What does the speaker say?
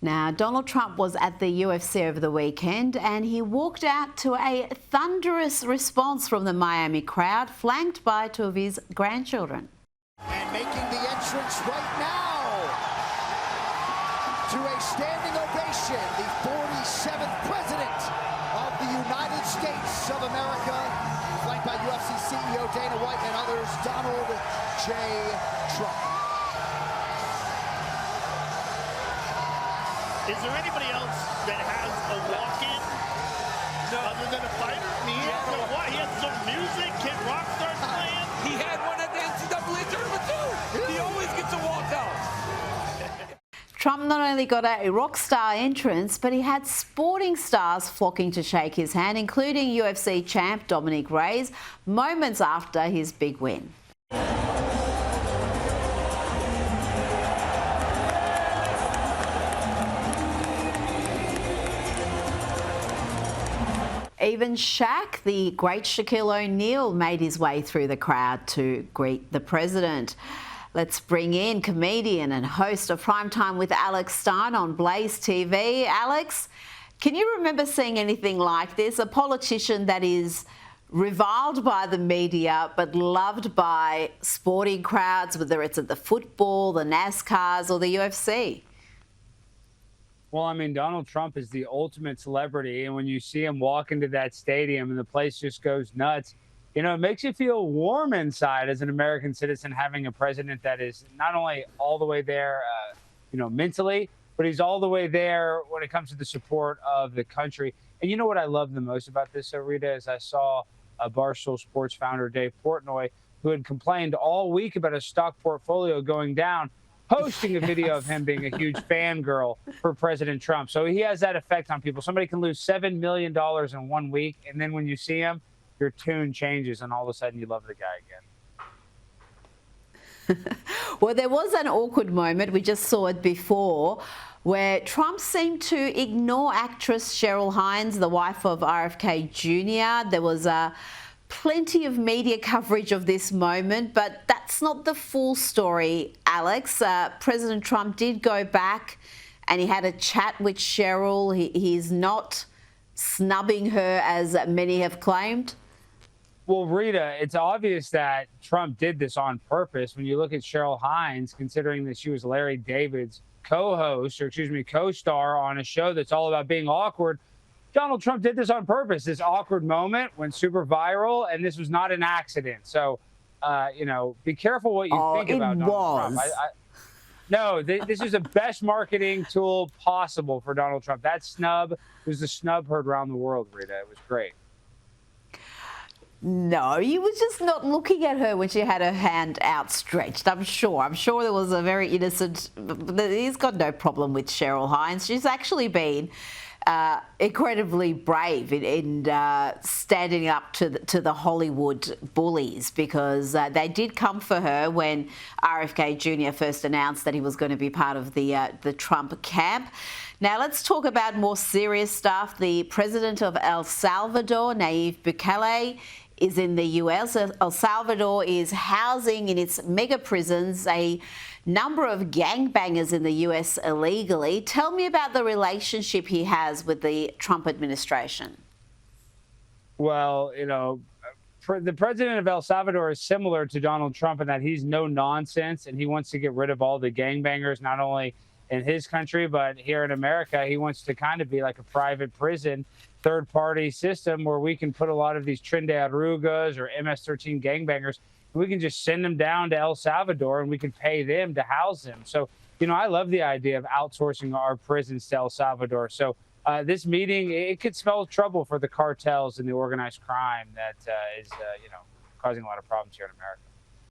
Now, Donald Trump was at the UFC over the weekend and he walked out to a thunderous response from the Miami crowd, flanked by two of his grandchildren. And making the entrance right now to a standing ovation, the 47th President of the United States of America, flanked by UFC CEO Dana White and others, Donald J. Trump. Is there anybody else that has a walk-in other than a fighter? I mean, he has some music. Can rock stars playing? He had one at the NCAA tournament too. He always gets a walkout. Trump not only got a rock star entrance, but he had sporting stars flocking to shake his hand, including UFC champ Dominic Reyes, moments after his big win. Even Shaq, the great Shaquille O'Neal, made his way through the crowd to greet the president. Let's bring in comedian and host of Primetime with Alex Stein on Blaze TV. Alex, can you remember seeing anything like this? A politician that is reviled by the media but loved by sporting crowds, whether it's at the football, the NASCARs or the UFC? Well, I mean, Donald Trump is the ultimate celebrity, and when you see him walk into that stadium and the place just goes nuts, you know, it makes you feel warm inside as an American citizen, having a president that is not only all the way there, mentally, but he's all the way there when it comes to the support of the country. And you know what I love the most about this, Rita, is I saw Barstool Sports founder Dave Portnoy, who had complained all week about his stock portfolio going down, posting a video of him being a huge fangirl for President Trump. So he has that effect on people. Somebody can lose $7 million in 1 week, and then when you see him, your tune changes, and all of a sudden you love the guy again. Well, there was an awkward moment, we just saw it before, where Trump seemed to ignore actress Cheryl Hines, the wife of RFK Jr. There was plenty of media coverage of this moment, but that's not the full story, Alex. President Trump did go back and he had a chat with Cheryl. He's not snubbing her as many have claimed. Well, Rita, it's obvious that Trump did this on purpose. When you look at Cheryl Hines, considering that she was Larry David's co-star on a show that's all about being awkward, Donald Trump did this on purpose. This awkward moment went super viral, and this was not an accident. So, be careful what you think about Donald Trump. No, this is the best marketing tool possible for Donald Trump. That snub was the snub heard around the world, Rita. It was great. No, he was just not looking at her when she had her hand outstretched. I'm sure there was a very innocent. He's got no problem with Cheryl Hines. She's actually been incredibly brave in standing up to the Hollywood bullies, because they did come for her when RFK Jr first announced that he was going to be part of the Trump camp. Now let's talk about more serious stuff. The president of El Salvador, Nayib Bukele, is in the US. El Salvador is housing in its mega prisons a number of gangbangers in the US illegally. Tell me about the relationship he has with the Trump administration. Well, the president of El Salvador is similar to Donald Trump in that he's no nonsense, and he wants to get rid of all the gangbangers, not only in his country, but here in America. He wants to kind of be like a private prison, third-party system where we can put a lot of these Trinidad Rugas or MS-13 gangbangers. We can just send them down to El Salvador and we can pay them to house them. So, I love the idea of outsourcing our prisons to El Salvador. So this meeting, it could spell trouble for the cartels and the organized crime that is, causing a lot of problems here in America.